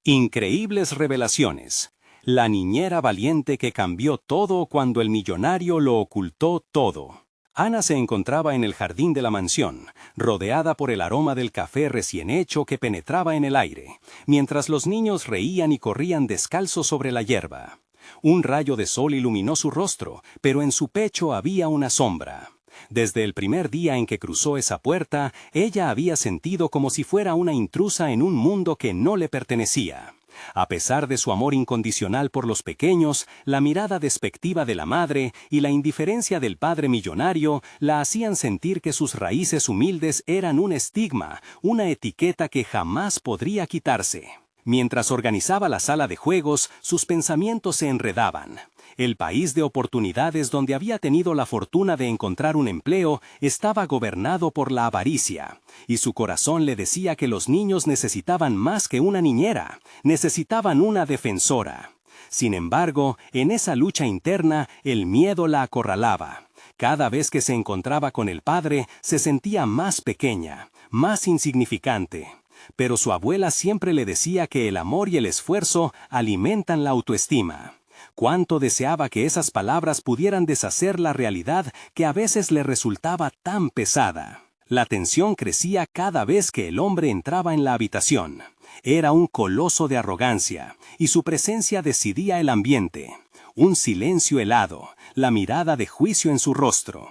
Increíbles revelaciones. La niñera valiente que cambió todo cuando el millonario lo ocultó todo. Ana se encontraba en el jardín de la mansión, rodeada por el aroma del café recién hecho que penetraba en el aire, mientras los niños reían y corrían descalzos sobre la hierba. Un rayo de sol iluminó su rostro, pero en su pecho había una sombra. Desde el primer día en que cruzó esa puerta, ella había sentido como si fuera una intrusa en un mundo que no le pertenecía. A pesar de su amor incondicional por los pequeños, la mirada despectiva de la madre y la indiferencia del padre millonario la hacían sentir que sus raíces humildes eran un estigma, una etiqueta que jamás podría quitarse. Mientras organizaba la sala de juegos, sus pensamientos se enredaban. El país de oportunidades donde había tenido la fortuna de encontrar un empleo estaba gobernado por la avaricia, y su corazón le decía que los niños necesitaban más que una niñera, necesitaban una defensora. Sin embargo, en esa lucha interna, el miedo la acorralaba. Cada vez que se encontraba con el padre, se sentía más pequeña, más insignificante. Pero su abuela siempre le decía que el amor y el esfuerzo alimentan la autoestima. Cuánto deseaba que esas palabras pudieran deshacer la realidad que a veces le resultaba tan pesada. La tensión crecía cada vez que el hombre entraba en la habitación. Era un coloso de arrogancia, y su presencia decidía el ambiente. Un silencio helado, la mirada de juicio en su rostro.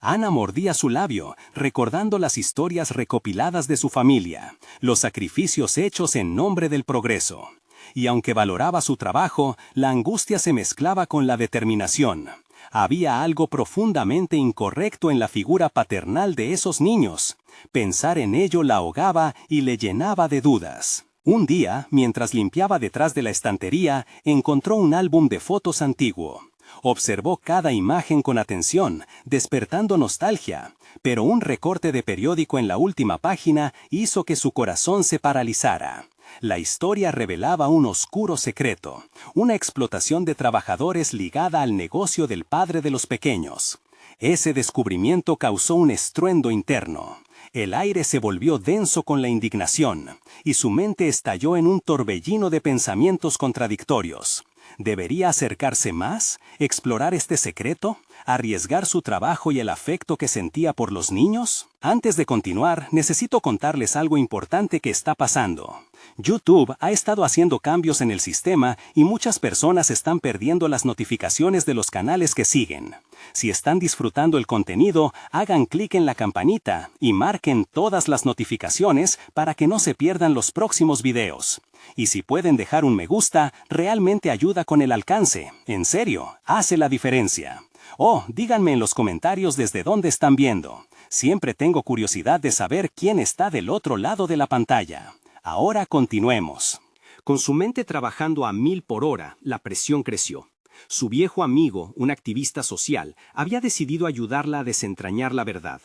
Ana mordía su labio, recordando las historias recopiladas de su familia, los sacrificios hechos en nombre del progreso. Y aunque valoraba su trabajo, la angustia se mezclaba con la determinación. Había algo profundamente incorrecto en la figura paternal de esos niños. Pensar en ello la ahogaba y le llenaba de dudas. Un día, mientras limpiaba detrás de la estantería, encontró un álbum de fotos antiguo. Observó cada imagen con atención, despertando nostalgia, pero un recorte de periódico en la última página hizo que su corazón se paralizara. La historia revelaba un oscuro secreto, una explotación de trabajadores ligada al negocio del padre de los pequeños. Ese descubrimiento causó un estruendo interno. El aire se volvió denso con la indignación, y su mente estalló en un torbellino de pensamientos contradictorios. ¿Debería acercarse más, explorar este secreto, arriesgar su trabajo y el afecto que sentía por los niños? Antes de continuar, necesito contarles algo importante que está pasando. YouTube ha estado haciendo cambios en el sistema y muchas personas están perdiendo las notificaciones de los canales que siguen. Si están disfrutando el contenido, hagan clic en la campanita y marquen todas las notificaciones para que no se pierdan los próximos videos. Y si pueden dejar un me gusta, realmente ayuda con el alcance. En serio, hace la diferencia. Oh, díganme en los comentarios desde dónde están viendo. Siempre tengo curiosidad de saber quién está del otro lado de la pantalla. Ahora continuemos. Con su mente trabajando a 1000 por hora, la presión creció. Su viejo amigo, un activista social, había decidido ayudarla a desentrañar la verdad.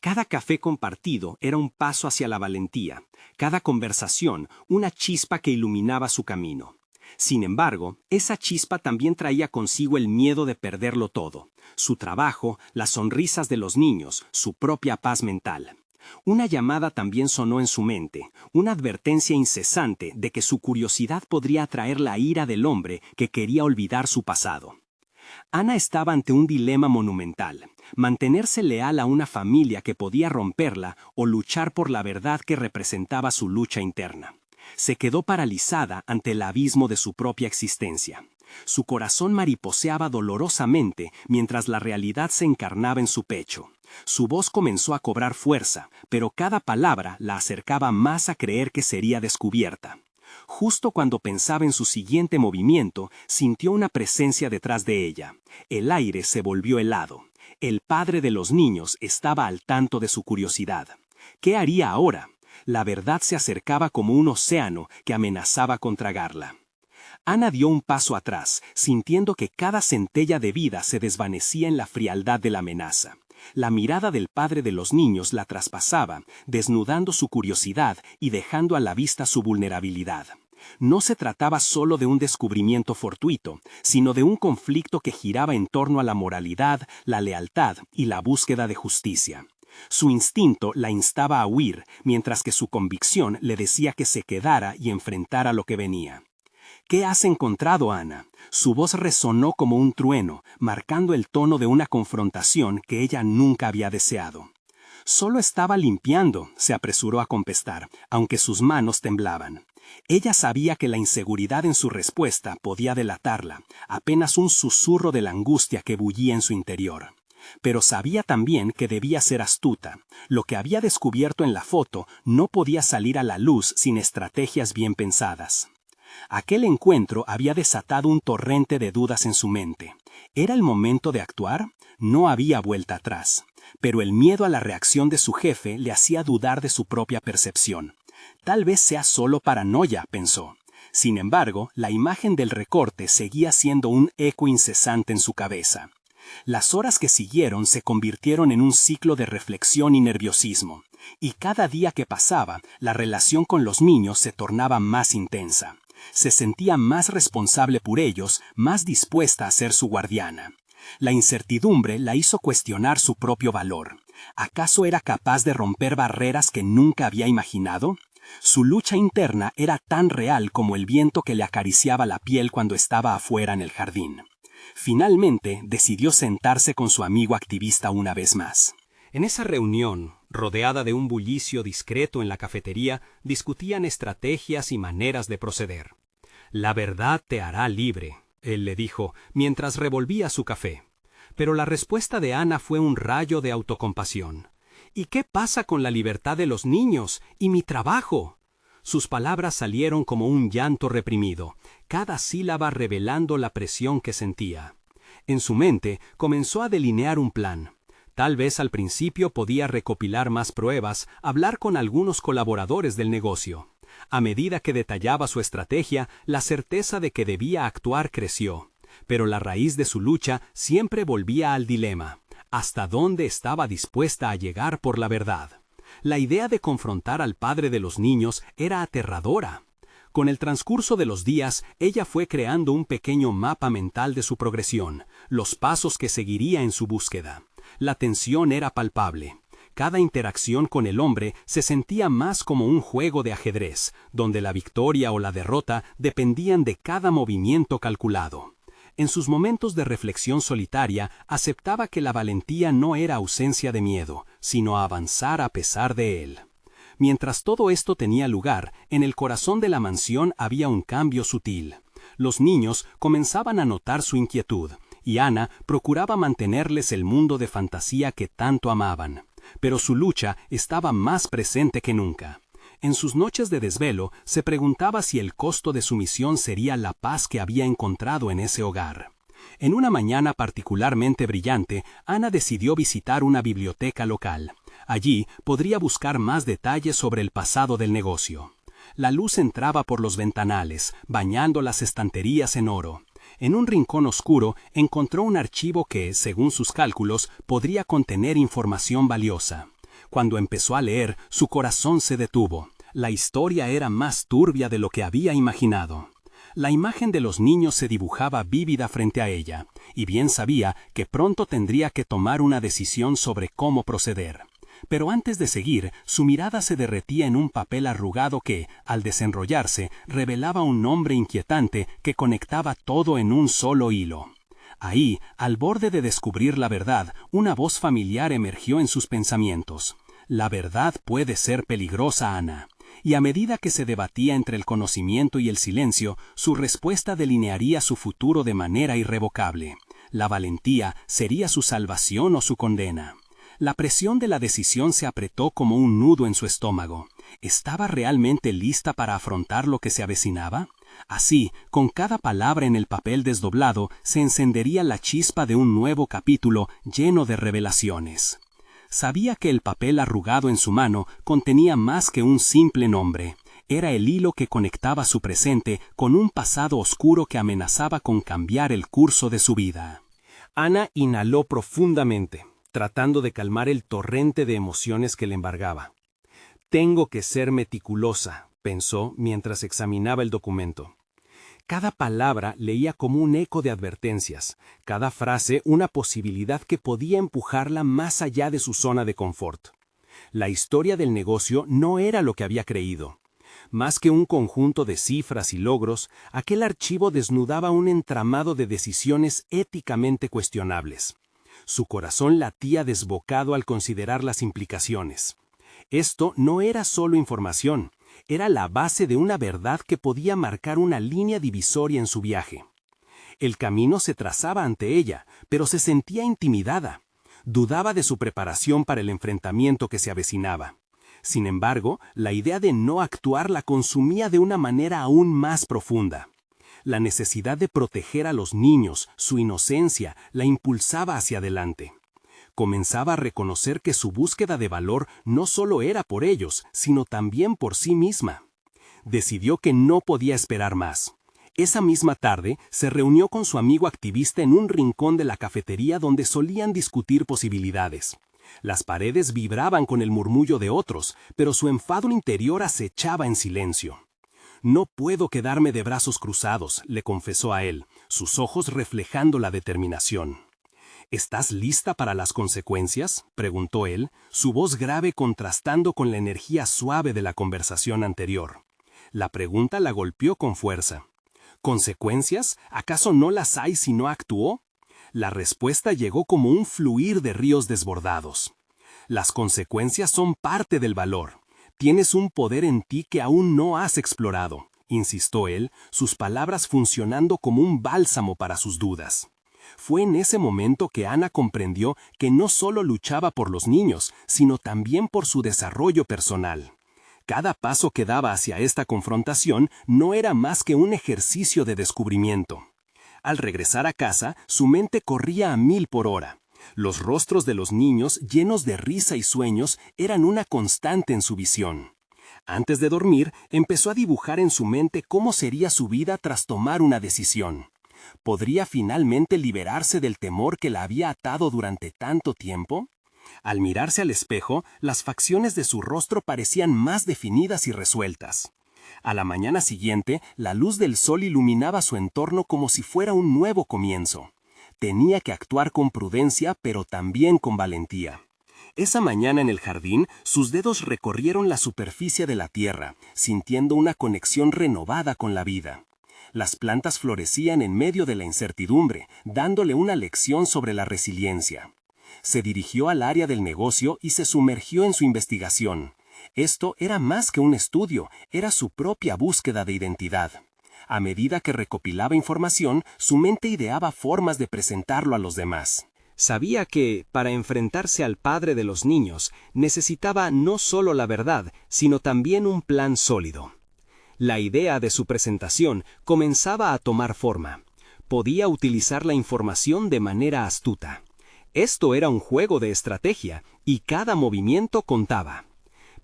Cada café compartido era un paso hacia la valentía, cada conversación una chispa que iluminaba su camino. Sin embargo, esa chispa también traía consigo el miedo de perderlo todo, su trabajo, las sonrisas de los niños, su propia paz mental. Una llamada también sonó en su mente, una advertencia incesante de que su curiosidad podría atraer la ira del hombre que quería olvidar su pasado. Ana estaba ante un dilema monumental: mantenerse leal a una familia que podía romperla o luchar por la verdad que representaba su lucha interna. Se quedó paralizada ante el abismo de su propia existencia. Su corazón mariposeaba dolorosamente mientras la realidad se encarnaba en su pecho. Su voz comenzó a cobrar fuerza, pero cada palabra la acercaba más a creer que sería descubierta. Justo cuando pensaba en su siguiente movimiento, sintió una presencia detrás de ella. El aire se volvió helado. El padre de los niños estaba al tanto de su curiosidad. ¿Qué haría ahora? La verdad se acercaba como un océano que amenazaba con tragarla. Ana dio un paso atrás, sintiendo que cada centella de vida se desvanecía en la frialdad de la amenaza. La mirada del padre de los niños la traspasaba, desnudando su curiosidad y dejando a la vista su vulnerabilidad. No se trataba solo de un descubrimiento fortuito, sino de un conflicto que giraba en torno a la moralidad, la lealtad y la búsqueda de justicia. Su instinto la instaba a huir, mientras que su convicción le decía que se quedara y enfrentara lo que venía. ¿Qué has encontrado, Ana? Su voz resonó como un trueno, marcando el tono de una confrontación que ella nunca había deseado. Solo estaba limpiando, se apresuró a contestar, aunque sus manos temblaban. Ella sabía que la inseguridad en su respuesta podía delatarla, apenas un susurro de la angustia que bullía en su interior. Pero sabía también que debía ser astuta. Lo que había descubierto en la foto no podía salir a la luz sin estrategias bien pensadas. Aquel encuentro había desatado un torrente de dudas en su mente. ¿Era el momento de actuar? No había vuelta atrás. Pero el miedo a la reacción de su jefe le hacía dudar de su propia percepción. Tal vez sea solo paranoia, pensó. Sin embargo, la imagen del recorte seguía siendo un eco incesante en su cabeza. Las horas que siguieron se convirtieron en un ciclo de reflexión y nerviosismo, y cada día que pasaba, la relación con los niños se tornaba más intensa. Se sentía más responsable por ellos, más dispuesta a ser su guardiana. La incertidumbre la hizo cuestionar su propio valor. ¿Acaso era capaz de romper barreras que nunca había imaginado? Su lucha interna era tan real como el viento que le acariciaba la piel cuando estaba afuera en el jardín. Finalmente, decidió sentarse con su amigo activista una vez más. En esa reunión, rodeada de un bullicio discreto en la cafetería, discutían estrategias y maneras de proceder. «La verdad te hará libre», él le dijo, mientras revolvía su café. Pero la respuesta de Ana fue un rayo de autocompasión. «¿Y qué pasa con la libertad de los niños? ¿Y mi trabajo?» Sus palabras salieron como un llanto reprimido, cada sílaba revelando la presión que sentía. En su mente comenzó a delinear un plan. Tal vez al principio podía recopilar más pruebas, hablar con algunos colaboradores del negocio. A medida que detallaba su estrategia, la certeza de que debía actuar creció. Pero la raíz de su lucha siempre volvía al dilema. ¿Hasta dónde estaba dispuesta a llegar por la verdad? La idea de confrontar al padre de los niños era aterradora. Con el transcurso de los días, ella fue creando un pequeño mapa mental de su progresión, los pasos que seguiría en su búsqueda. La tensión era palpable. Cada interacción con el hombre se sentía más como un juego de ajedrez, donde la victoria o la derrota dependían de cada movimiento calculado. En sus momentos de reflexión solitaria, aceptaba que la valentía no era ausencia de miedo, sino avanzar a pesar de él. Mientras todo esto tenía lugar, en el corazón de la mansión había un cambio sutil. Los niños comenzaban a notar su inquietud, y Ana procuraba mantenerles el mundo de fantasía que tanto amaban. Pero su lucha estaba más presente que nunca. En sus noches de desvelo se preguntaba si el costo de su misión sería la paz que había encontrado en ese hogar. En una mañana particularmente brillante, Ana decidió visitar una biblioteca local. Allí podría buscar más detalles sobre el pasado del negocio. La luz entraba por los ventanales, bañando las estanterías en oro. En un rincón oscuro encontró un archivo que, según sus cálculos, podría contener información valiosa. Cuando empezó a leer, su corazón se detuvo. La historia era más turbia de lo que había imaginado. La imagen de los niños se dibujaba vívida frente a ella, y bien sabía que pronto tendría que tomar una decisión sobre cómo proceder. Pero antes de seguir, su mirada se derretía en un papel arrugado que, al desenrollarse, revelaba un nombre inquietante que conectaba todo en un solo hilo. Ahí, al borde de descubrir la verdad, una voz familiar emergió en sus pensamientos. «La verdad puede ser peligrosa, Ana». Y a medida que se debatía entre el conocimiento y el silencio, su respuesta delinearía su futuro de manera irrevocable. La valentía sería su salvación o su condena. La presión de la decisión se apretó como un nudo en su estómago. ¿Estaba realmente lista para afrontar lo que se avecinaba? Así, con cada palabra en el papel desdoblado, se encendería la chispa de un nuevo capítulo lleno de revelaciones. Sabía que el papel arrugado en su mano contenía más que un simple nombre. Era el hilo que conectaba su presente con un pasado oscuro que amenazaba con cambiar el curso de su vida. Ana inhaló profundamente, tratando de calmar el torrente de emociones que le embargaba. «Tengo que ser meticulosa», pensó mientras examinaba el documento. Cada palabra leía como un eco de advertencias, cada frase una posibilidad que podía empujarla más allá de su zona de confort. La historia del negocio no era lo que había creído. Más que un conjunto de cifras y logros, aquel archivo desnudaba un entramado de decisiones éticamente cuestionables. Su corazón latía desbocado al considerar las implicaciones. Esto no era solo información, era la base de una verdad que podía marcar una línea divisoria en su viaje. El camino se trazaba ante ella, pero se sentía intimidada. Dudaba de su preparación para el enfrentamiento que se avecinaba. Sin embargo, la idea de no actuar la consumía de una manera aún más profunda. La necesidad de proteger a los niños, su inocencia, la impulsaba hacia adelante. Comenzaba a reconocer que su búsqueda de valor no solo era por ellos, sino también por sí misma. Decidió que no podía esperar más. Esa misma tarde se reunió con su amigo activista en un rincón de la cafetería donde solían discutir posibilidades. Las paredes vibraban con el murmullo de otros, pero su enfado interior acechaba en silencio. «No puedo quedarme de brazos cruzados», le confesó a él, sus ojos reflejando la determinación. «¿Estás lista para las consecuencias?», preguntó él, su voz grave contrastando con la energía suave de la conversación anterior. La pregunta la golpeó con fuerza. ¿Consecuencias? ¿Acaso no las hay si no actuó? La respuesta llegó como un fluir de ríos desbordados. Las consecuencias son parte del valor. Tienes un poder en ti que aún no has explorado, insistió él, sus palabras funcionando como un bálsamo para sus dudas. Fue en ese momento que Ana comprendió que no solo luchaba por los niños, sino también por su desarrollo personal. Cada paso que daba hacia esta confrontación no era más que un ejercicio de descubrimiento. Al regresar a casa, su mente corría a 1000 por hora. Los rostros de los niños, llenos de risa y sueños, eran una constante en su visión. Antes de dormir, empezó a dibujar en su mente cómo sería su vida tras tomar una decisión. ¿Podría finalmente liberarse del temor que la había atado durante tanto tiempo? Al mirarse al espejo, las facciones de su rostro parecían más definidas y resueltas. A la mañana siguiente, la luz del sol iluminaba su entorno como si fuera un nuevo comienzo. Tenía que actuar con prudencia, pero también con valentía. Esa mañana en el jardín, sus dedos recorrieron la superficie de la tierra, sintiendo una conexión renovada con la vida. Las plantas florecían en medio de la incertidumbre, dándole una lección sobre la resiliencia. Se dirigió al área del negocio y se sumergió en su investigación. Esto era más que un estudio, era su propia búsqueda de identidad. A medida que recopilaba información, su mente ideaba formas de presentarlo a los demás. Sabía que, para enfrentarse al padre de los niños, necesitaba no solo la verdad, sino también un plan sólido. La idea de su presentación comenzaba a tomar forma. Podía utilizar la información de manera astuta. Esto era un juego de estrategia, y cada movimiento contaba.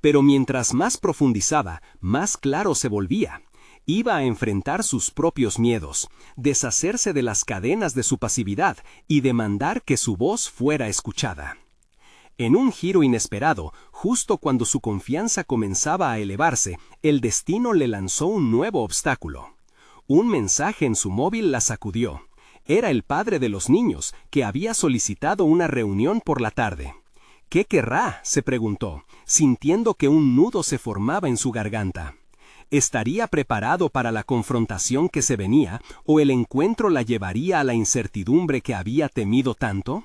Pero mientras más profundizaba, más claro se volvía. Iba a enfrentar sus propios miedos, deshacerse de las cadenas de su pasividad y demandar que su voz fuera escuchada. En un giro inesperado, justo cuando su confianza comenzaba a elevarse, el destino le lanzó un nuevo obstáculo. Un mensaje en su móvil la sacudió. Era el padre de los niños, que había solicitado una reunión por la tarde. ¿Qué querrá?, se preguntó, sintiendo que un nudo se formaba en su garganta. ¿Estaría preparado para la confrontación que se venía, o el encuentro la llevaría a la incertidumbre que había temido tanto?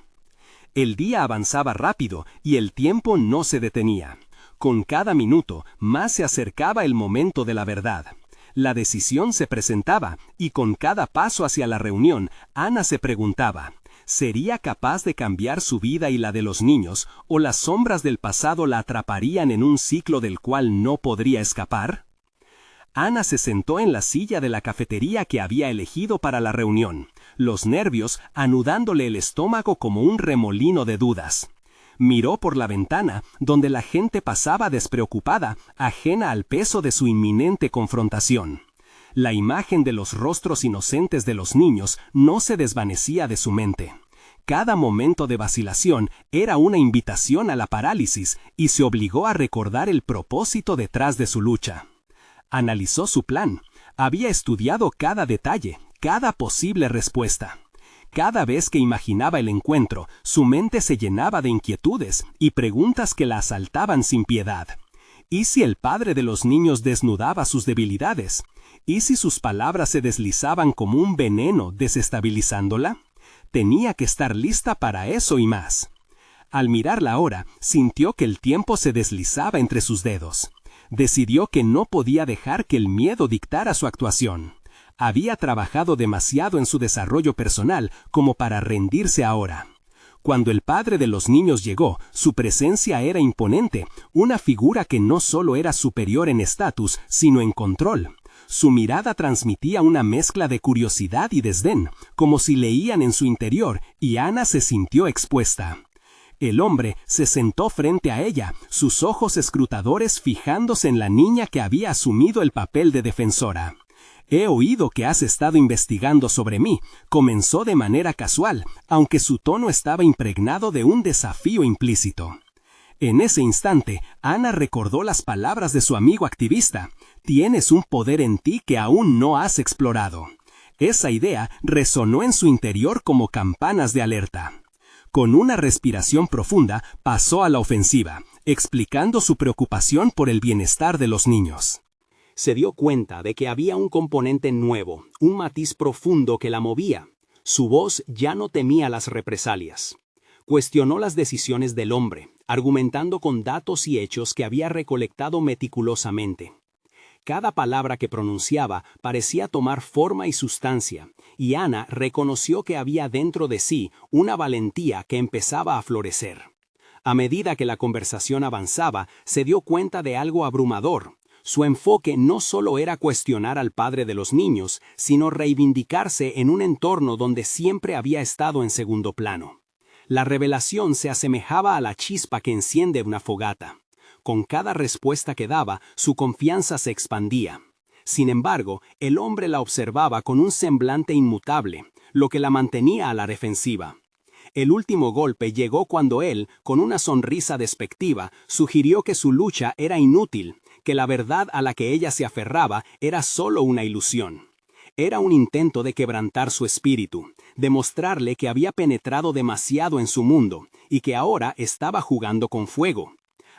El día avanzaba rápido y el tiempo no se detenía. Con cada minuto, más se acercaba el momento de la verdad. La decisión se presentaba, y con cada paso hacia la reunión, Ana se preguntaba, ¿sería capaz de cambiar su vida y la de los niños, o las sombras del pasado la atraparían en un ciclo del cual no podría escapar? Ana se sentó en la silla de la cafetería que había elegido para la reunión, los nervios anudándole el estómago como un remolino de dudas. Miró por la ventana, donde la gente pasaba despreocupada, ajena al peso de su inminente confrontación. La imagen de los rostros inocentes de los niños no se desvanecía de su mente. Cada momento de vacilación era una invitación a la parálisis y se obligó a recordar el propósito detrás de su lucha. Analizó su plan, Había estudiado cada detalle, cada posible respuesta. Cada vez que imaginaba el encuentro, su mente se llenaba de inquietudes y preguntas que la asaltaban sin piedad. ¿Y si el padre de los niños desnudaba sus debilidades? ¿Y si sus palabras se deslizaban como un veneno desestabilizándola? Tenía que estar lista para eso y más. Al mirar la hora, sintió que el tiempo se deslizaba entre sus dedos. Decidió que no podía dejar que el miedo dictara su actuación. Había trabajado demasiado en su desarrollo personal como para rendirse ahora. Cuando el padre de los niños llegó, su presencia era imponente, una figura que no solo era superior en estatus, sino en control. Su mirada transmitía una mezcla de curiosidad y desdén, como si leían en su interior, y Ana se sintió expuesta. El hombre se sentó frente a ella, sus ojos escrutadores fijándose en la niña que había asumido el papel de defensora. «He oído que has estado investigando sobre mí», comenzó de manera casual, aunque su tono estaba impregnado de un desafío implícito. En ese instante, Ana recordó las palabras de su amigo activista: «Tienes un poder en ti que aún no has explorado». Esa idea resonó en su interior como campanas de alerta. Con una respiración profunda, pasó a la ofensiva, explicando su preocupación por el bienestar de los niños. Se dio cuenta de que había un componente nuevo, un matiz profundo que la movía. Su voz ya no temía las represalias. Cuestionó las decisiones del hombre, argumentando con datos y hechos que había recolectado meticulosamente. Cada palabra que pronunciaba parecía tomar forma y sustancia, y Ana reconoció que había dentro de sí una valentía que empezaba a florecer. A medida que la conversación avanzaba, se dio cuenta de algo abrumador. Su enfoque no solo era cuestionar al padre de los niños, sino reivindicarse en un entorno donde siempre había estado en segundo plano. La revelación se asemejaba a la chispa que enciende una fogata. Con cada respuesta que daba, su confianza se expandía. Sin embargo, el hombre la observaba con un semblante inmutable, lo que la mantenía a la defensiva. El último golpe llegó cuando él, con una sonrisa despectiva, sugirió que su lucha era inútil, que la verdad a la que ella se aferraba era solo una ilusión. Era un intento de quebrantar su espíritu, de mostrarle que había penetrado demasiado en su mundo y que ahora estaba jugando con fuego.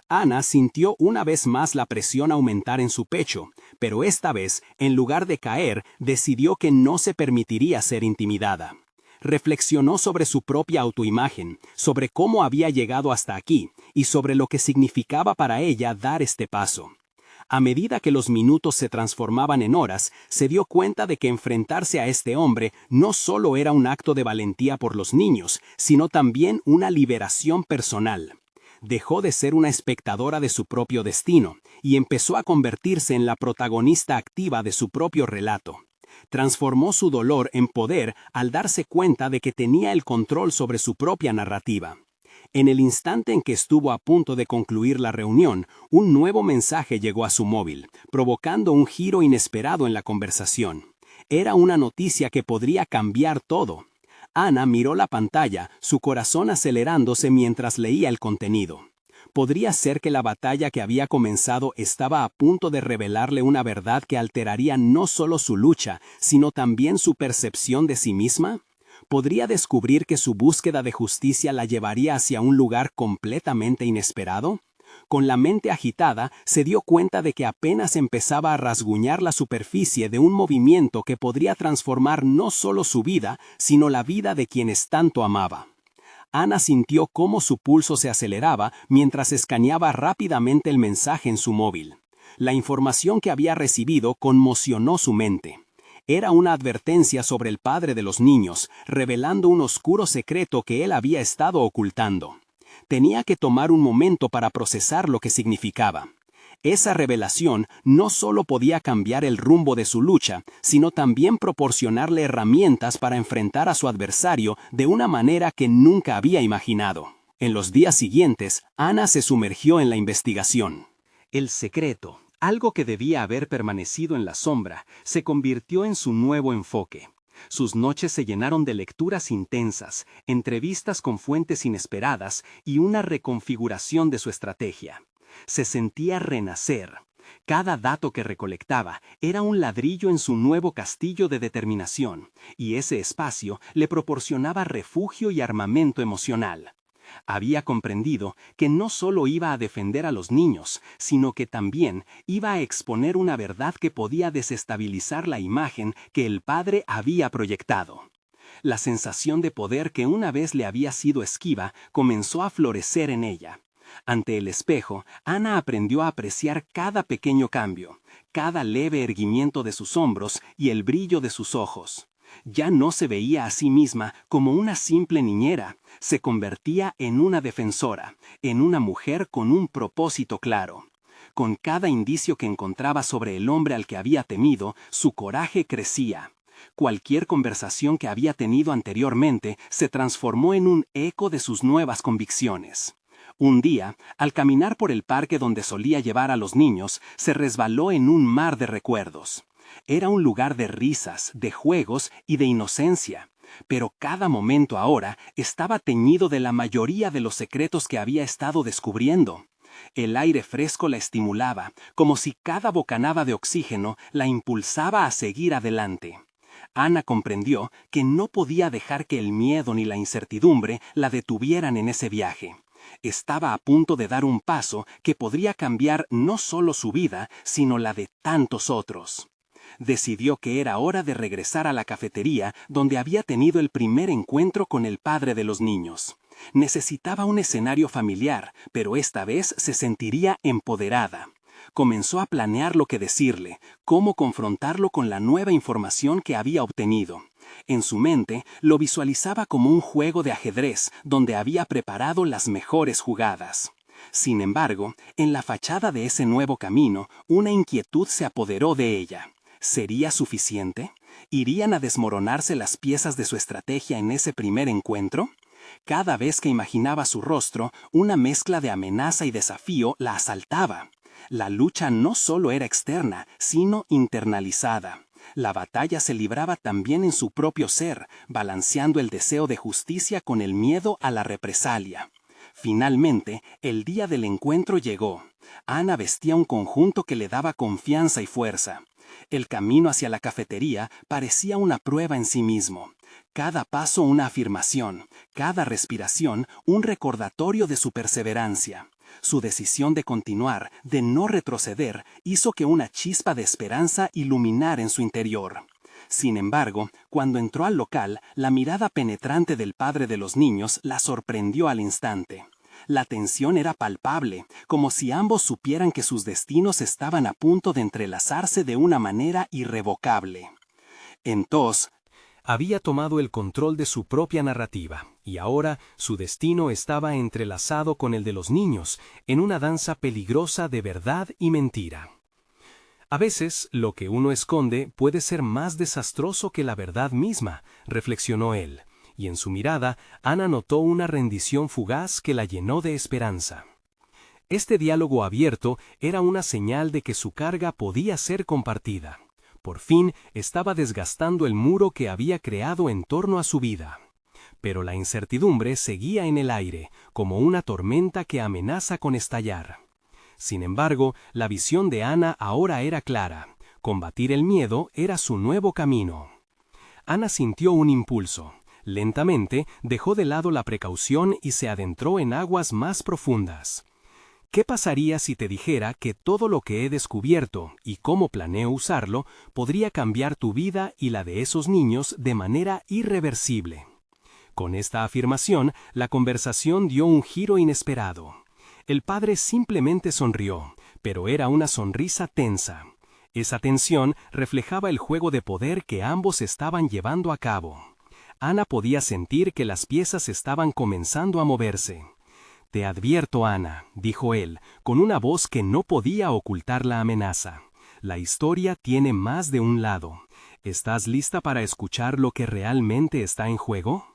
Ana sintió una vez más la presión aumentar en su pecho, pero esta vez, en lugar de caer, decidió que no se permitiría ser intimidada. Reflexionó sobre su propia autoimagen, sobre cómo había llegado hasta aquí y sobre lo que significaba para ella dar este paso. A medida que los minutos se transformaban en horas, se dio cuenta de que enfrentarse a este hombre no solo era un acto de valentía por los niños, sino también una liberación personal. Dejó de ser una espectadora de su propio destino y empezó a convertirse en la protagonista activa de su propio relato. Transformó su dolor en poder al darse cuenta de que tenía el control sobre su propia narrativa. En el instante en que estuvo a punto de concluir la reunión, un nuevo mensaje llegó a su móvil, provocando un giro inesperado en la conversación. Era una noticia que podría cambiar todo. Ana miró la pantalla, su corazón acelerándose mientras leía el contenido. ¿Podría ser que la batalla que había comenzado estaba a punto de revelarle una verdad que alteraría no solo su lucha, sino también su percepción de sí misma? ¿Podría descubrir que su búsqueda de justicia la llevaría hacia un lugar completamente inesperado? Con la mente agitada, se dio cuenta de que apenas empezaba a rasguñar la superficie de un movimiento que podría transformar no solo su vida, sino la vida de quienes tanto amaba. Ana sintió cómo su pulso se aceleraba mientras escaneaba rápidamente el mensaje en su móvil. La información que había recibido conmocionó su mente. Era una advertencia sobre el padre de los niños, revelando un oscuro secreto que él había estado ocultando. Tenía que tomar un momento para procesar lo que significaba. Esa revelación no solo podía cambiar el rumbo de su lucha, sino también proporcionarle herramientas para enfrentar a su adversario de una manera que nunca había imaginado. En los días siguientes, Ana se sumergió en la investigación. El secreto, algo que debía haber permanecido en la sombra, se convirtió en su nuevo enfoque. Sus noches se llenaron de lecturas intensas, entrevistas con fuentes inesperadas y una reconfiguración de su estrategia. Se sentía renacer. Cada dato que recolectaba era un ladrillo en su nuevo castillo de determinación, y ese espacio le proporcionaba refugio y armamento emocional. Había comprendido que no solo iba a defender a los niños, sino que también iba a exponer una verdad que podía desestabilizar la imagen que el padre había proyectado. La sensación de poder que una vez le había sido esquiva comenzó a florecer en ella. Ante el espejo, Ana aprendió a apreciar cada pequeño cambio, cada leve erguimiento de sus hombros y el brillo de sus ojos. Ya no se veía a sí misma como una simple niñera, se convertía en una defensora, en una mujer con un propósito claro. Con cada indicio que encontraba sobre el hombre al que había temido, su coraje crecía. Cualquier conversación que había tenido anteriormente se transformó en un eco de sus nuevas convicciones. Un día, al caminar por el parque donde solía llevar a los niños, se resbaló en un mar de recuerdos. Era un lugar de risas, de juegos y de inocencia, pero cada momento ahora estaba teñido de la mayoría de los secretos que había estado descubriendo. El aire fresco la estimulaba, como si cada bocanada de oxígeno la impulsaba a seguir adelante. Ana comprendió que no podía dejar que el miedo ni la incertidumbre la detuvieran en ese viaje. Estaba a punto de dar un paso que podría cambiar no solo su vida, sino la de tantos otros. Decidió que era hora de regresar a la cafetería donde había tenido el primer encuentro con el padre de los niños. Necesitaba un escenario familiar, pero esta vez se sentiría empoderada. Comenzó a planear lo que decirle, cómo confrontarlo con la nueva información que había obtenido. En su mente lo visualizaba como un juego de ajedrez donde había preparado las mejores jugadas. Sin embargo, en la fachada de ese nuevo camino, una inquietud se apoderó de ella. ¿Sería suficiente? ¿Irían a desmoronarse las piezas de su estrategia en ese primer encuentro? Cada vez que imaginaba su rostro, una mezcla de amenaza y desafío la asaltaba. La lucha no solo era externa, sino internalizada. La batalla se libraba también en su propio ser, balanceando el deseo de justicia con el miedo a la represalia. Finalmente, el día del encuentro llegó. Ana vestía un conjunto que le daba confianza y fuerza. El camino hacia la cafetería parecía una prueba en sí mismo. Cada paso una afirmación, cada respiración un recordatorio de su perseverancia. Su decisión de continuar, de no retroceder, hizo que una chispa de esperanza iluminara en su interior. Sin embargo, cuando entró al local, la mirada penetrante del padre de los niños la sorprendió al instante. La tensión era palpable, como si ambos supieran que sus destinos estaban a punto de entrelazarse de una manera irrevocable. Entonces, había tomado el control de su propia narrativa, y ahora su destino estaba entrelazado con el de los niños, en una danza peligrosa de verdad y mentira. A veces, lo que uno esconde puede ser más desastroso que la verdad misma, reflexionó él, y en su mirada, Ana notó una rendición fugaz que la llenó de esperanza. Este diálogo abierto era una señal de que su carga podía ser compartida. Por fin estaba desgastando el muro que había creado en torno a su vida. Pero la incertidumbre seguía en el aire, como una tormenta que amenaza con estallar. Sin embargo, la visión de Ana ahora era clara. Combatir el miedo era su nuevo camino. Ana sintió un impulso. Lentamente dejó de lado la precaución y se adentró en aguas más profundas. ¿Qué pasaría si te dijera que todo lo que he descubierto y cómo planeo usarlo podría cambiar tu vida y la de esos niños de manera irreversible? Con esta afirmación, la conversación dio un giro inesperado. El padre simplemente sonrió, pero era una sonrisa tensa. Esa tensión reflejaba el juego de poder que ambos estaban llevando a cabo. Ana podía sentir que las piezas estaban comenzando a moverse. «Te advierto, Ana», dijo él, con una voz que no podía ocultar la amenaza. «La historia tiene más de un lado. ¿Estás lista para escuchar lo que realmente está en juego?»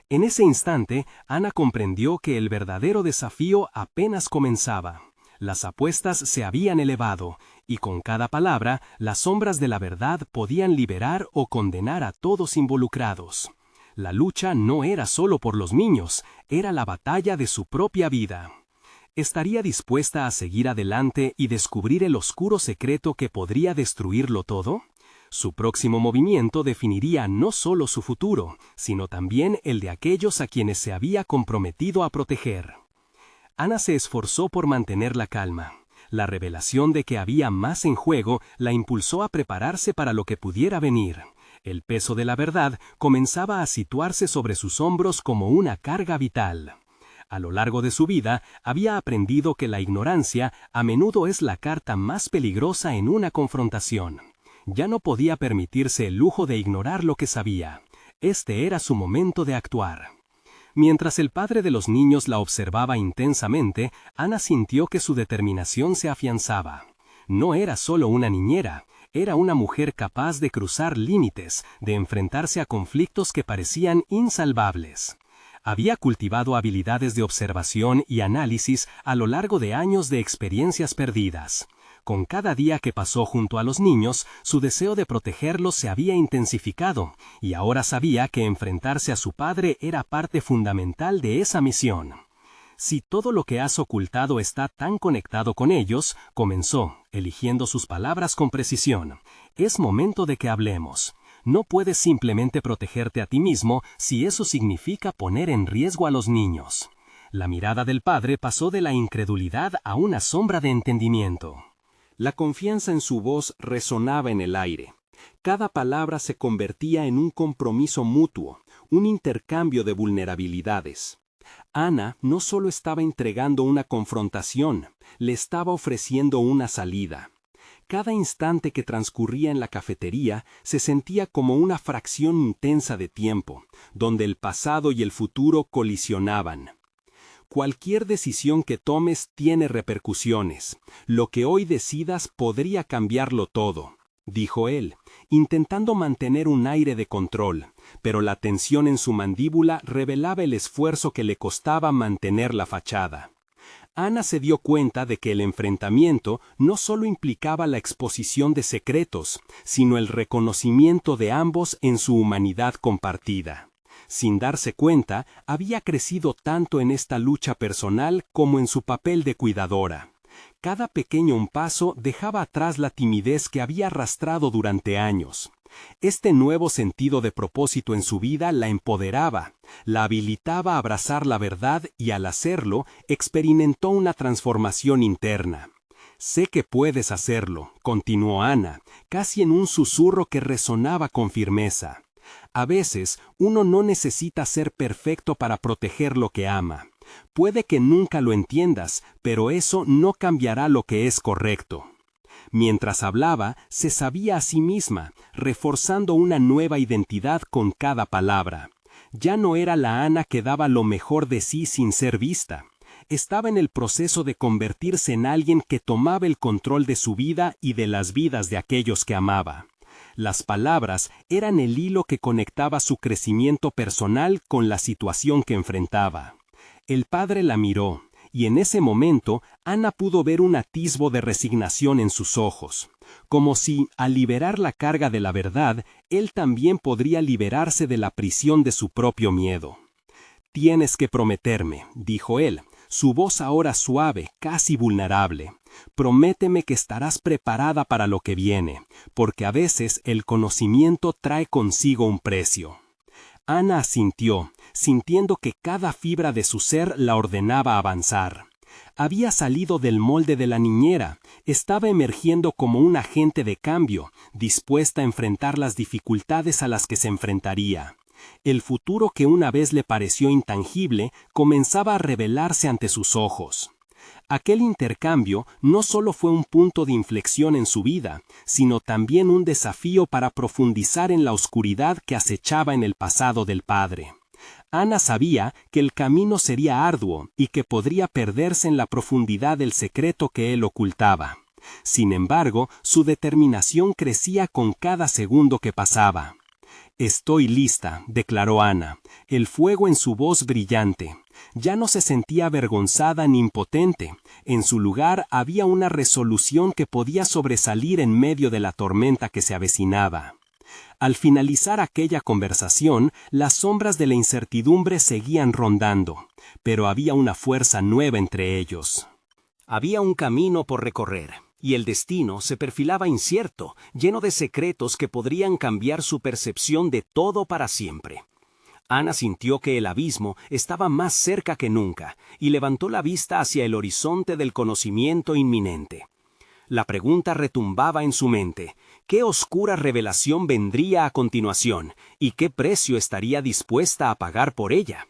En ese instante, Ana comprendió que el verdadero desafío apenas comenzaba. Las apuestas se habían elevado, y con cada palabra, las sombras de la verdad podían liberar o condenar a todos involucrados. La lucha no era solo por los niños, era la batalla de su propia vida. ¿Estaría dispuesta a seguir adelante y descubrir el oscuro secreto que podría destruirlo todo? Su próximo movimiento definiría no solo su futuro, sino también el de aquellos a quienes se había comprometido a proteger. Ana se esforzó por mantener la calma. La revelación de que había más en juego la impulsó a prepararse para lo que pudiera venir. El peso de la verdad comenzaba a situarse sobre sus hombros como una carga vital. A lo largo de su vida, había aprendido que la ignorancia a menudo es la carta más peligrosa en una confrontación. Ya no podía permitirse el lujo de ignorar lo que sabía. Este era su momento de actuar. Mientras el padre de los niños la observaba intensamente, Ana sintió que su determinación se afianzaba. No era solo una niñera, era una mujer capaz de cruzar límites, de enfrentarse a conflictos que parecían insalvables. Había cultivado habilidades de observación y análisis a lo largo de años de experiencias perdidas. Con cada día que pasó junto a los niños, su deseo de protegerlos se había intensificado, y ahora sabía que enfrentarse a su padre era parte fundamental de esa misión. Si todo lo que has ocultado está tan conectado con ellos, comenzó, eligiendo sus palabras con precisión, es momento de que hablemos. No puedes simplemente protegerte a ti mismo si eso significa poner en riesgo a los niños. La mirada del padre pasó de la incredulidad a una sombra de entendimiento. La confianza en su voz resonaba en el aire. Cada palabra se convertía en un compromiso mutuo, un intercambio de vulnerabilidades. Ana no solo estaba entregando una confrontación, le estaba ofreciendo una salida. Cada instante que transcurría en la cafetería se sentía como una fracción intensa de tiempo, donde el pasado y el futuro colisionaban. Cualquier decisión que tomes tiene repercusiones. Lo que hoy decidas podría cambiarlo todo, dijo él, intentando mantener un aire de control, pero la tensión en su mandíbula revelaba el esfuerzo que le costaba mantener la fachada. Ana se dio cuenta de que el enfrentamiento no solo implicaba la exposición de secretos, sino el reconocimiento de ambos en su humanidad compartida. Sin darse cuenta, había crecido tanto en esta lucha personal como en su papel de cuidadora. Cada pequeño paso dejaba atrás la timidez que había arrastrado durante años. Este nuevo sentido de propósito en su vida la empoderaba, la habilitaba a abrazar la verdad y al hacerlo, experimentó una transformación interna. «Sé que puedes hacerlo», continuó Ana, casi en un susurro que resonaba con firmeza. A veces, uno no necesita ser perfecto para proteger lo que ama. Puede que nunca lo entiendas, pero eso no cambiará lo que es correcto. Mientras hablaba, se sabía a sí misma, reforzando una nueva identidad con cada palabra. Ya no era la Ana que daba lo mejor de sí sin ser vista. Estaba en el proceso de convertirse en alguien que tomaba el control de su vida y de las vidas de aquellos que amaba. Las palabras eran el hilo que conectaba su crecimiento personal con la situación que enfrentaba. El padre la miró, y en ese momento Ana pudo ver un atisbo de resignación en sus ojos, como si, al liberar la carga de la verdad, él también podría liberarse de la prisión de su propio miedo. «Tienes que prometerme», dijo él, su voz ahora suave, casi vulnerable. «Prométeme que estarás preparada para lo que viene, porque a veces el conocimiento trae consigo un precio». Ana asintió, sintiendo que cada fibra de su ser la ordenaba avanzar. Había salido del molde de la niñera, estaba emergiendo como un agente de cambio, dispuesta a enfrentar las dificultades a las que se enfrentaría. El futuro que una vez le pareció intangible comenzaba a revelarse ante sus ojos. Aquel intercambio no solo fue un punto de inflexión en su vida, sino también un desafío para profundizar en la oscuridad que acechaba en el pasado del padre. Ana sabía que el camino sería arduo y que podría perderse en la profundidad del secreto que él ocultaba. Sin embargo, su determinación crecía con cada segundo que pasaba. «Estoy lista», declaró Ana, el fuego en su voz brillante. Ya no se sentía avergonzada ni impotente. En su lugar había una resolución que podía sobresalir en medio de la tormenta que se avecinaba. Al finalizar aquella conversación, las sombras de la incertidumbre seguían rondando, pero había una fuerza nueva entre ellos. Había un camino por recorrer, y el destino se perfilaba incierto, lleno de secretos que podrían cambiar su percepción de todo para siempre. Ana sintió que el abismo estaba más cerca que nunca, y levantó la vista hacia el horizonte del conocimiento inminente. La pregunta retumbaba en su mente: ¿qué oscura revelación vendría a continuación, y qué precio estaría dispuesta a pagar por ella?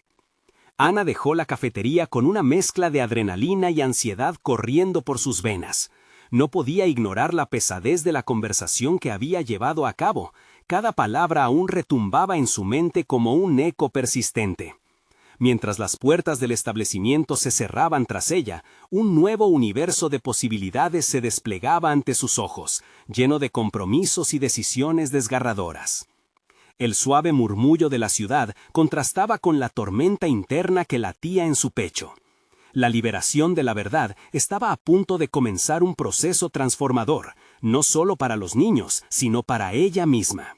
Ana dejó la cafetería con una mezcla de adrenalina y ansiedad corriendo por sus venas. No podía ignorar la pesadez de la conversación que había llevado a cabo. Cada palabra aún retumbaba en su mente como un eco persistente. Mientras las puertas del establecimiento se cerraban tras ella, un nuevo universo de posibilidades se desplegaba ante sus ojos, lleno de compromisos y decisiones desgarradoras. El suave murmullo de la ciudad contrastaba con la tormenta interna que latía en su pecho. La liberación de la verdad estaba a punto de comenzar un proceso transformador, no solo para los niños, sino para ella misma.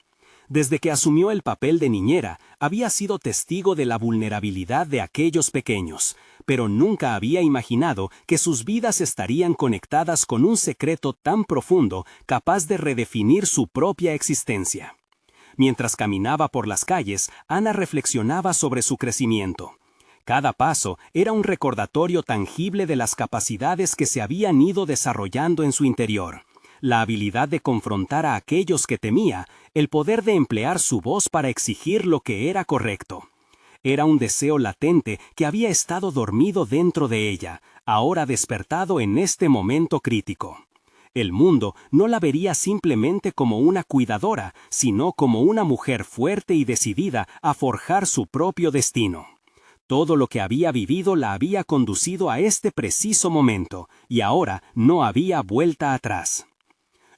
Desde que asumió el papel de niñera, había sido testigo de la vulnerabilidad de aquellos pequeños, pero nunca había imaginado que sus vidas estarían conectadas con un secreto tan profundo, capaz de redefinir su propia existencia. Mientras caminaba por las calles, Ana reflexionaba sobre su crecimiento. Cada paso era un recordatorio tangible de las capacidades que se habían ido desarrollando en su interior. La habilidad de confrontar a aquellos que temía, el poder de emplear su voz para exigir lo que era correcto. Era un deseo latente que había estado dormido dentro de ella, ahora despertado en este momento crítico. El mundo no la vería simplemente como una cuidadora, sino como una mujer fuerte y decidida a forjar su propio destino. Todo lo que había vivido la había conducido a este preciso momento, y ahora no había vuelta atrás.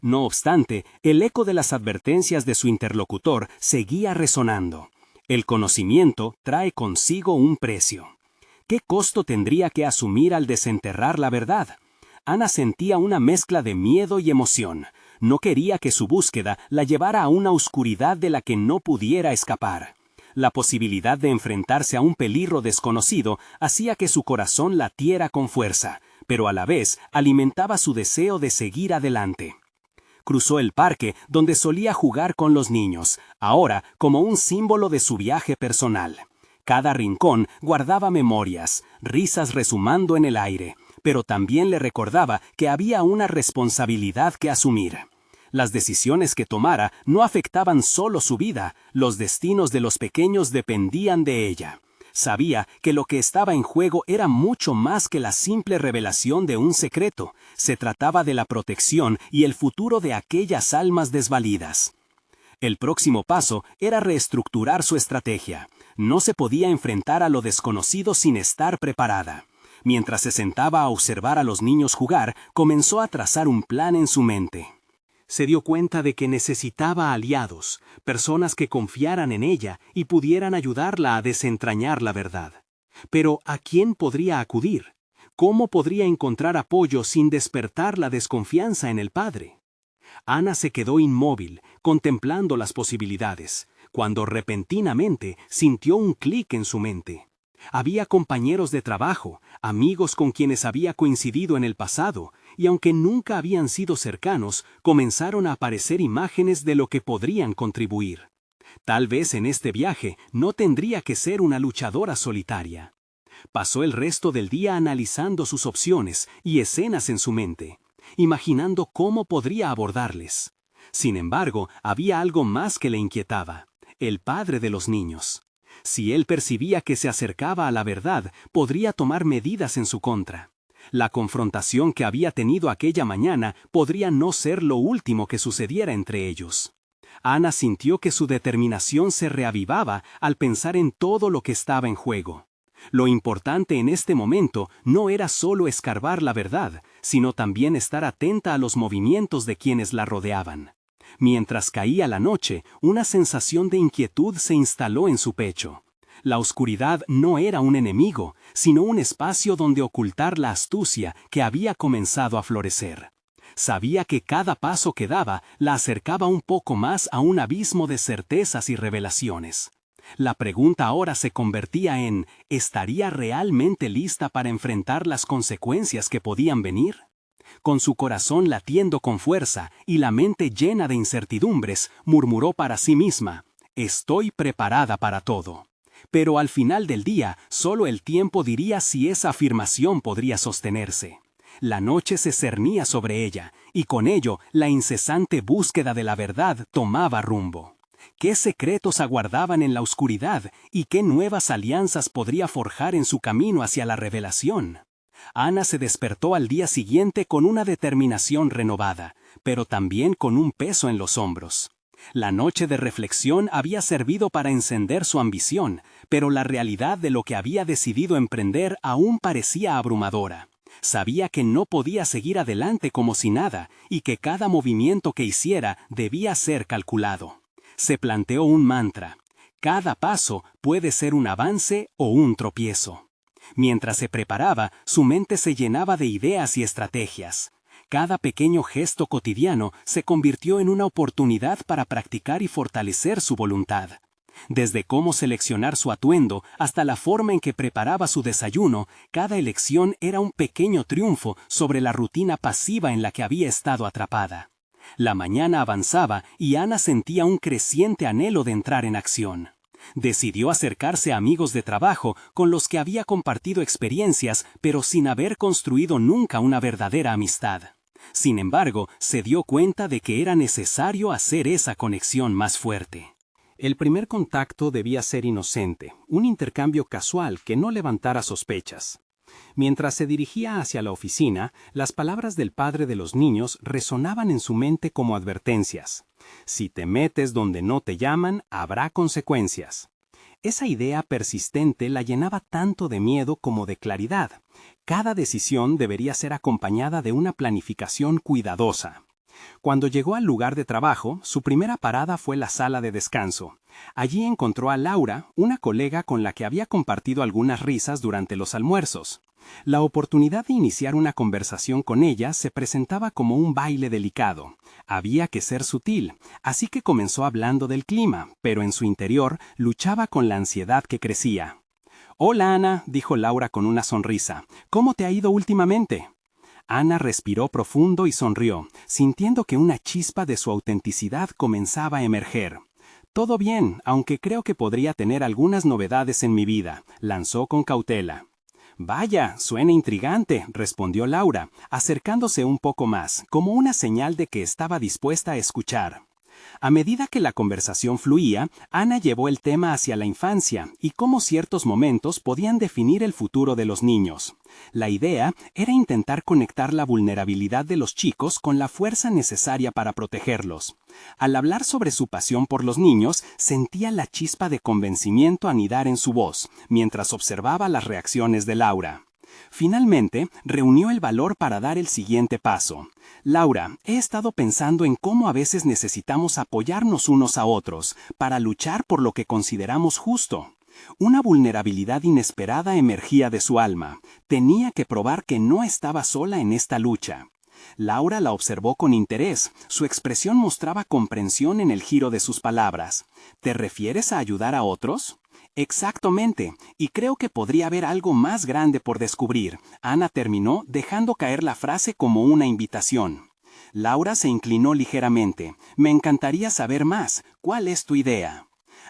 No obstante, el eco de las advertencias de su interlocutor seguía resonando. El conocimiento trae consigo un precio. ¿Qué costo tendría que asumir al desenterrar la verdad? Ana sentía una mezcla de miedo y emoción. No quería que su búsqueda la llevara a una oscuridad de la que no pudiera escapar. La posibilidad de enfrentarse a un peligro desconocido hacía que su corazón latiera con fuerza, pero a la vez alimentaba su deseo de seguir adelante. Cruzó el parque donde solía jugar con los niños, ahora como un símbolo de su viaje personal. Cada rincón guardaba memorias, risas rezumando en el aire, pero también le recordaba que había una responsabilidad que asumir. Las decisiones que tomara no afectaban solo su vida, los destinos de los pequeños dependían de ella. Sabía que lo que estaba en juego era mucho más que la simple revelación de un secreto. Se trataba de la protección y el futuro de aquellas almas desvalidas. El próximo paso era reestructurar su estrategia. No se podía enfrentar a lo desconocido sin estar preparada. Mientras se sentaba a observar a los niños jugar, comenzó a trazar un plan en su mente. Se dio cuenta de que necesitaba aliados, personas que confiaran en ella y pudieran ayudarla a desentrañar la verdad. Pero ¿a quién podría acudir? ¿Cómo podría encontrar apoyo sin despertar la desconfianza en el padre? Ana se quedó inmóvil, contemplando las posibilidades, cuando repentinamente sintió un clic en su mente. Había compañeros de trabajo, amigos con quienes había coincidido en el pasado, y aunque nunca habían sido cercanos, comenzaron a aparecer imágenes de lo que podrían contribuir. Tal vez en este viaje no tendría que ser una luchadora solitaria. Pasó el resto del día analizando sus opciones y escenas en su mente, imaginando cómo podría abordarles. Sin embargo, había algo más que le inquietaba: el padre de los niños. Si él percibía que se acercaba a la verdad, podría tomar medidas en su contra. La confrontación que había tenido aquella mañana podría no ser lo último que sucediera entre ellos. Ana sintió que su determinación se reavivaba al pensar en todo lo que estaba en juego. Lo importante en este momento no era solo escarbar la verdad, sino también estar atenta a los movimientos de quienes la rodeaban. Mientras caía la noche, una sensación de inquietud se instaló en su pecho. La oscuridad no era un enemigo, sino un espacio donde ocultar la astucia que había comenzado a florecer. Sabía que cada paso que daba la acercaba un poco más a un abismo de certezas y revelaciones. La pregunta ahora se convertía en, ¿estaría realmente lista para enfrentar las consecuencias que podían venir? Con su corazón latiendo con fuerza y la mente llena de incertidumbres, murmuró para sí misma, «Estoy preparada para todo». Pero al final del día, solo el tiempo diría si esa afirmación podría sostenerse. La noche se cernía sobre ella, y con ello la incesante búsqueda de la verdad tomaba rumbo. ¿Qué secretos aguardaban en la oscuridad y qué nuevas alianzas podría forjar en su camino hacia la revelación? Ana se despertó al día siguiente con una determinación renovada, pero también con un peso en los hombros. La noche de reflexión había servido para encender su ambición, pero la realidad de lo que había decidido emprender aún parecía abrumadora. Sabía que no podía seguir adelante como si nada, y que cada movimiento que hiciera debía ser calculado. Se planteó un mantra: cada paso puede ser un avance o un tropiezo. Mientras se preparaba, su mente se llenaba de ideas y estrategias. Cada pequeño gesto cotidiano se convirtió en una oportunidad para practicar y fortalecer su voluntad. Desde cómo seleccionar su atuendo hasta la forma en que preparaba su desayuno, cada elección era un pequeño triunfo sobre la rutina pasiva en la que había estado atrapada. La mañana avanzaba y Ana sentía un creciente anhelo de entrar en acción. Decidió acercarse a amigos de trabajo con los que había compartido experiencias, pero sin haber construido nunca una verdadera amistad. Sin embargo, se dio cuenta de que era necesario hacer esa conexión más fuerte. El primer contacto debía ser inocente, un intercambio casual que no levantara sospechas. Mientras se dirigía hacia la oficina, las palabras del padre de los niños resonaban en su mente como advertencias. Si te metes donde no te llaman, habrá consecuencias. Esa idea persistente la llenaba tanto de miedo como de claridad. Cada decisión debería ser acompañada de una planificación cuidadosa. Cuando llegó al lugar de trabajo, su primera parada fue la sala de descanso. Allí encontró a Laura, una colega con la que había compartido algunas risas durante los almuerzos. La oportunidad de iniciar una conversación con ella se presentaba como un baile delicado. Había que ser sutil, así que comenzó hablando del clima, pero en su interior luchaba con la ansiedad que crecía. «Hola, Ana», dijo Laura con una sonrisa. «¿Cómo te ha ido últimamente?» Ana respiró profundo y sonrió, sintiendo que una chispa de su autenticidad comenzaba a emerger. «Todo bien, aunque creo que podría tener algunas novedades en mi vida», lanzó con cautela. «Vaya, suena intrigante», respondió Laura, acercándose un poco más, como una señal de que estaba dispuesta a escuchar. A medida que la conversación fluía, Ana llevó el tema hacia la infancia y cómo ciertos momentos podían definir el futuro de los niños. La idea era intentar conectar la vulnerabilidad de los chicos con la fuerza necesaria para protegerlos. Al hablar sobre su pasión por los niños, sentía la chispa de convencimiento anidar en su voz, mientras observaba las reacciones de Laura. Finalmente, reunió el valor para dar el siguiente paso. «Laura, he estado pensando en cómo a veces necesitamos apoyarnos unos a otros para luchar por lo que consideramos justo». Una vulnerabilidad inesperada emergía de su alma. Tenía que probar que no estaba sola en esta lucha. Laura la observó con interés. Su expresión mostraba comprensión en el giro de sus palabras. «¿Te refieres a ayudar a otros?» «Exactamente, y creo que podría haber algo más grande por descubrir». Ana terminó dejando caer la frase como una invitación. Laura se inclinó ligeramente. «Me encantaría saber más. ¿Cuál es tu idea?»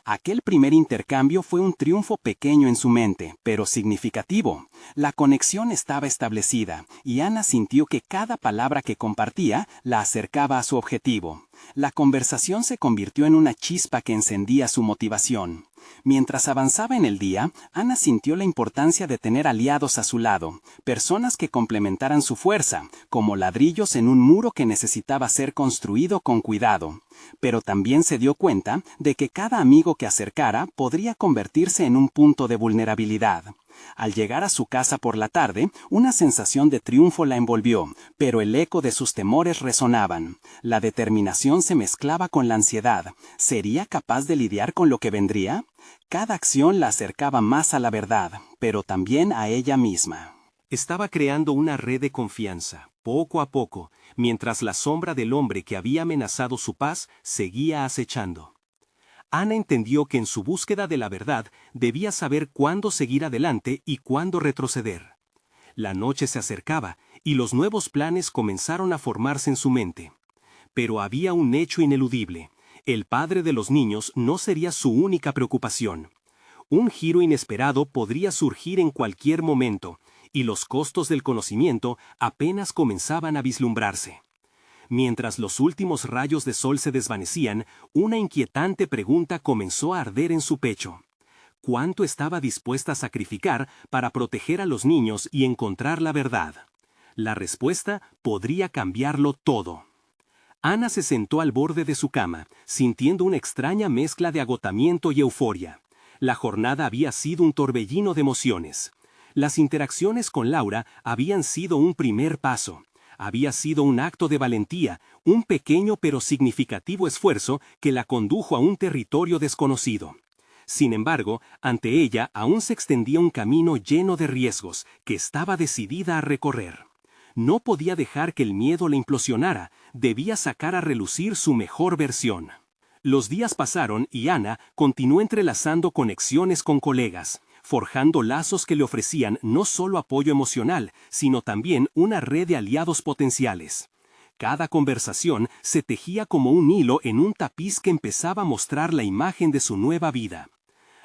Aquel primer intercambio fue un triunfo pequeño en su mente, pero significativo. La conexión estaba establecida, y Ana sintió que cada palabra que compartía la acercaba a su objetivo. La conversación se convirtió en una chispa que encendía su motivación. Mientras avanzaba en el día, Ana sintió la importancia de tener aliados a su lado, personas que complementaran su fuerza, como ladrillos en un muro que necesitaba ser construido con cuidado. Pero también se dio cuenta de que cada amigo que acercara podría convertirse en un punto de vulnerabilidad. Al llegar a su casa por la tarde, una sensación de triunfo la envolvió, pero el eco de sus temores resonaban. La determinación se mezclaba con la ansiedad. ¿Sería capaz de lidiar con lo que vendría? Cada acción la acercaba más a la verdad, pero también a ella misma. Estaba creando una red de confianza, poco a poco, mientras la sombra del hombre que había amenazado su paz seguía acechando. Ana entendió que en su búsqueda de la verdad debía saber cuándo seguir adelante y cuándo retroceder. La noche se acercaba y los nuevos planes comenzaron a formarse en su mente. Pero había un hecho ineludible: el padre de los niños no sería su única preocupación. Un giro inesperado podría surgir en cualquier momento, y los costos del conocimiento apenas comenzaban a vislumbrarse. Mientras los últimos rayos de sol se desvanecían, una inquietante pregunta comenzó a arder en su pecho. ¿Cuánto estaba dispuesta a sacrificar para proteger a los niños y encontrar la verdad? La respuesta podría cambiarlo todo. Ana se sentó al borde de su cama, sintiendo una extraña mezcla de agotamiento y euforia. La jornada había sido un torbellino de emociones. Las interacciones con Laura habían sido un primer paso. Había sido un acto de valentía, un pequeño pero significativo esfuerzo que la condujo a un territorio desconocido. Sin embargo, ante ella aún se extendía un camino lleno de riesgos que estaba decidida a recorrer. No podía dejar que el miedo la implosionara, debía sacar a relucir su mejor versión. Los días pasaron y Ana continuó entrelazando conexiones con colegas, forjando lazos que le ofrecían no solo apoyo emocional, sino también una red de aliados potenciales. Cada conversación se tejía como un hilo en un tapiz que empezaba a mostrar la imagen de su nueva vida.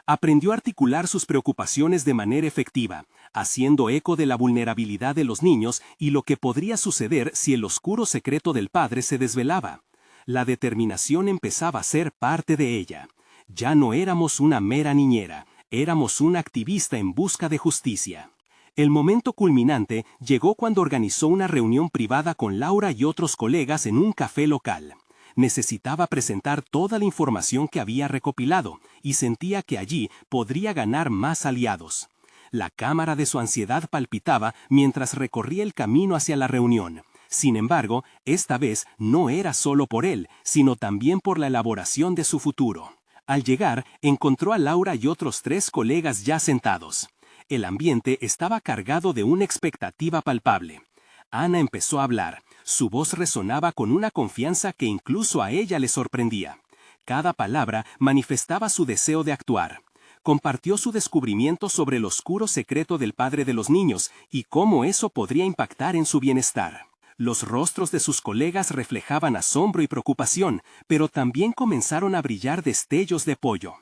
Aprendió a articular sus preocupaciones de manera efectiva, haciendo eco de la vulnerabilidad de los niños y lo que podría suceder si el oscuro secreto del padre se desvelaba. La determinación empezaba a ser parte de ella. Ya no éramos una mera niñera, éramos una activista en busca de justicia. El momento culminante llegó cuando organizó una reunión privada con Laura y otros colegas en un café local. Necesitaba presentar toda la información que había recopilado y sentía que allí podría ganar más aliados. La cámara de su ansiedad palpitaba mientras recorría el camino hacia la reunión. Sin embargo, esta vez no era solo por él, sino también por la elaboración de su futuro. Al llegar, encontró a Laura y otros 3 colegas ya sentados. El ambiente estaba cargado de una expectativa palpable. Ana empezó a hablar. Su voz resonaba con una confianza que incluso a ella le sorprendía. Cada palabra manifestaba su deseo de actuar. Compartió su descubrimiento sobre el oscuro secreto del padre de los niños y cómo eso podría impactar en su bienestar. Los rostros de sus colegas reflejaban asombro y preocupación, pero también comenzaron a brillar destellos de apoyo.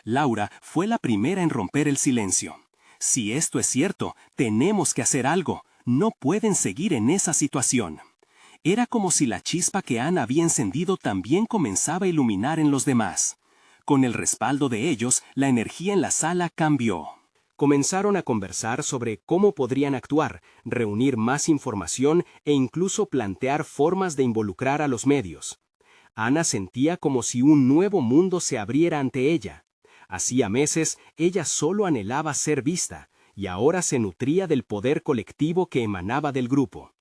Laura fue la primera en romper el silencio. Si esto es cierto, tenemos que hacer algo. No pueden seguir en esa situación. Era como si la chispa que Ana había encendido también comenzaba a iluminar en los demás. Con el respaldo de ellos, la energía en la sala cambió. Comenzaron a conversar sobre cómo podrían actuar, reunir más información e incluso plantear formas de involucrar a los medios. Ana sentía como si un nuevo mundo se abriera ante ella. Hacía meses, ella solo anhelaba ser vista, y ahora se nutría del poder colectivo que emanaba del grupo.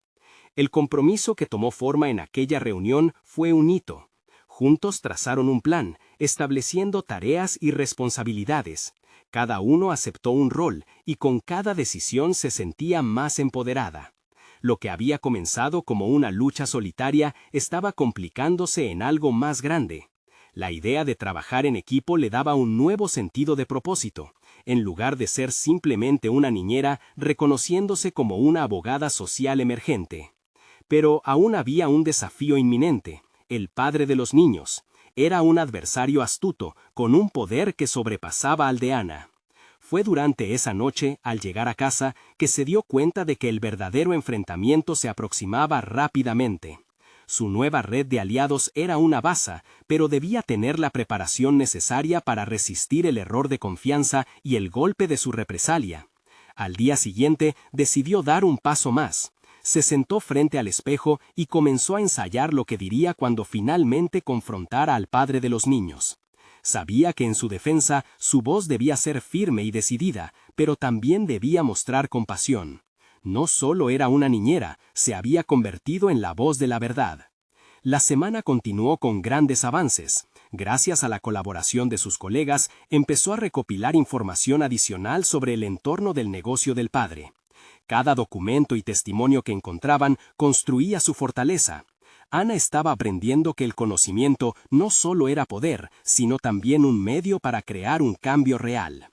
El compromiso que tomó forma en aquella reunión fue un hito. Juntos trazaron un plan, estableciendo tareas y responsabilidades. Cada uno aceptó un rol y con cada decisión se sentía más empoderada. Lo que había comenzado como una lucha solitaria estaba complicándose en algo más grande. La idea de trabajar en equipo le daba un nuevo sentido de propósito, en lugar de ser simplemente una niñera reconociéndose como una abogada social emergente. Pero aún había un desafío inminente: el padre de los niños. Era un adversario astuto, con un poder que sobrepasaba al de Ana. Fue durante esa noche, al llegar a casa, que se dio cuenta de que el verdadero enfrentamiento se aproximaba rápidamente. Su nueva red de aliados era una baza, pero debía tener la preparación necesaria para resistir el error de confianza y el golpe de su represalia. Al día siguiente, decidió dar un paso más. Se sentó frente al espejo y comenzó a ensayar lo que diría cuando finalmente confrontara al padre de los niños. Sabía que en su defensa su voz debía ser firme y decidida, pero también debía mostrar compasión. No solo era una niñera, se había convertido en la voz de la verdad. La semana continuó con grandes avances. Gracias a la colaboración de sus colegas, empezó a recopilar información adicional sobre el entorno del negocio del padre. Cada documento y testimonio que encontraban construía su fortaleza. Ana estaba aprendiendo que el conocimiento no solo era poder, sino también un medio para crear un cambio real.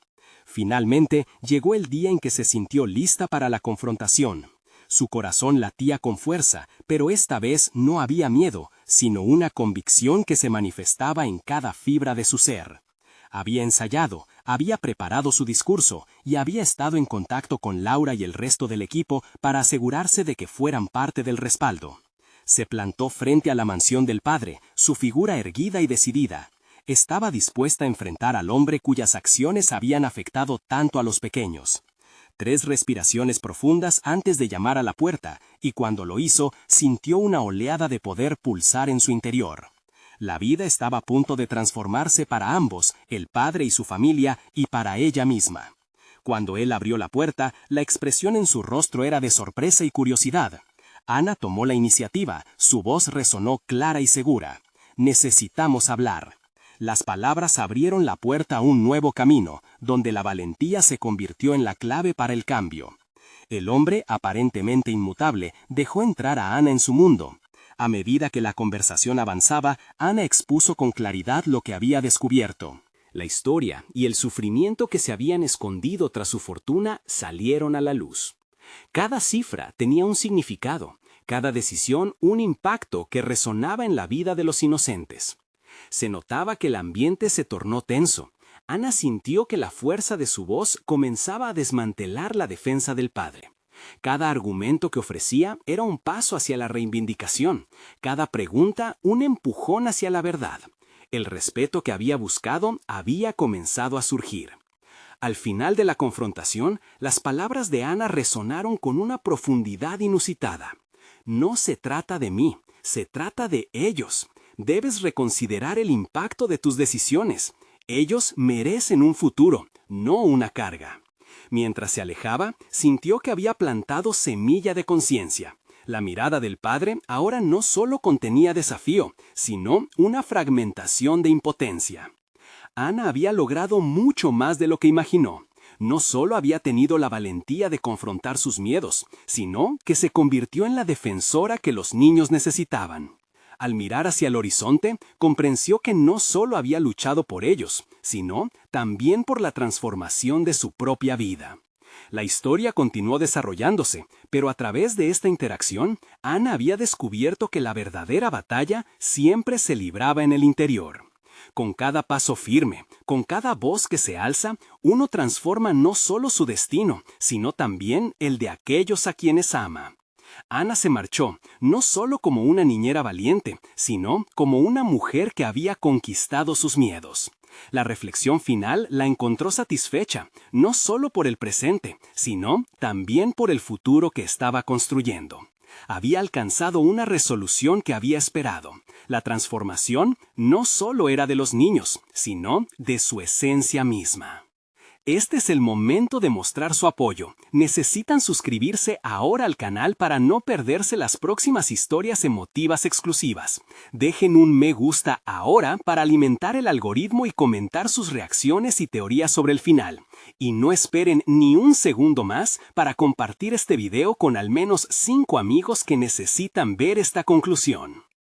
Finalmente, llegó el día en que se sintió lista para la confrontación. Su corazón latía con fuerza, pero esta vez no había miedo, sino una convicción que se manifestaba en cada fibra de su ser. Había ensayado, había preparado su discurso y había estado en contacto con Laura y el resto del equipo para asegurarse de que fueran parte del respaldo. Se plantó frente a la mansión del padre, su figura erguida y decidida. Estaba dispuesta a enfrentar al hombre cuyas acciones habían afectado tanto a los pequeños. 3 respiraciones profundas antes de llamar a la puerta, y cuando lo hizo, sintió una oleada de poder pulsar en su interior. La vida estaba a punto de transformarse para ambos, el padre y su familia, y para ella misma. Cuando él abrió la puerta, la expresión en su rostro era de sorpresa y curiosidad. Ana tomó la iniciativa, su voz resonó clara y segura. «Necesitamos hablar». Las palabras abrieron la puerta a un nuevo camino, donde la valentía se convirtió en la clave para el cambio. El hombre, aparentemente inmutable, dejó entrar a Ana en su mundo. A medida que la conversación avanzaba, Ana expuso con claridad lo que había descubierto. La historia y el sufrimiento que se habían escondido tras su fortuna salieron a la luz. Cada cifra tenía un significado, cada decisión un impacto que resonaba en la vida de los inocentes. Se notaba que el ambiente se tornó tenso. Ana sintió que la fuerza de su voz comenzaba a desmantelar la defensa del padre. Cada argumento que ofrecía era un paso hacia la reivindicación, cada pregunta un empujón hacia la verdad. El respeto que había buscado había comenzado a surgir. Al final de la confrontación, las palabras de Ana resonaron con una profundidad inusitada. No se trata de mí, se trata de ellos. Debes reconsiderar el impacto de tus decisiones. Ellos merecen un futuro, no una carga. Mientras se alejaba, sintió que había plantado semilla de conciencia. La mirada del padre ahora no solo contenía desafío, sino una fragmentación de impotencia. Ana había logrado mucho más de lo que imaginó. No solo había tenido la valentía de confrontar sus miedos, sino que se convirtió en la defensora que los niños necesitaban. Al mirar hacia el horizonte, comprendió que no solo había luchado por ellos, sino también por la transformación de su propia vida. La historia continuó desarrollándose, pero a través de esta interacción, Ana había descubierto que la verdadera batalla siempre se libraba en el interior. Con cada paso firme, con cada voz que se alza, uno transforma no solo su destino, sino también el de aquellos a quienes ama. Ana se marchó, no solo como una niñera valiente, sino como una mujer que había conquistado sus miedos. La reflexión final la encontró satisfecha, no solo por el presente, sino también por el futuro que estaba construyendo. Había alcanzado una resolución que había esperado. La transformación no solo era de los niños, sino de su esencia misma. Este es el momento de mostrar su apoyo. Necesitan suscribirse ahora al canal para no perderse las próximas historias emotivas exclusivas. Dejen un me gusta ahora para alimentar el algoritmo y comentar sus reacciones y teorías sobre el final. Y no esperen ni un segundo más para compartir este video con al menos 5 amigos que necesitan ver esta conclusión.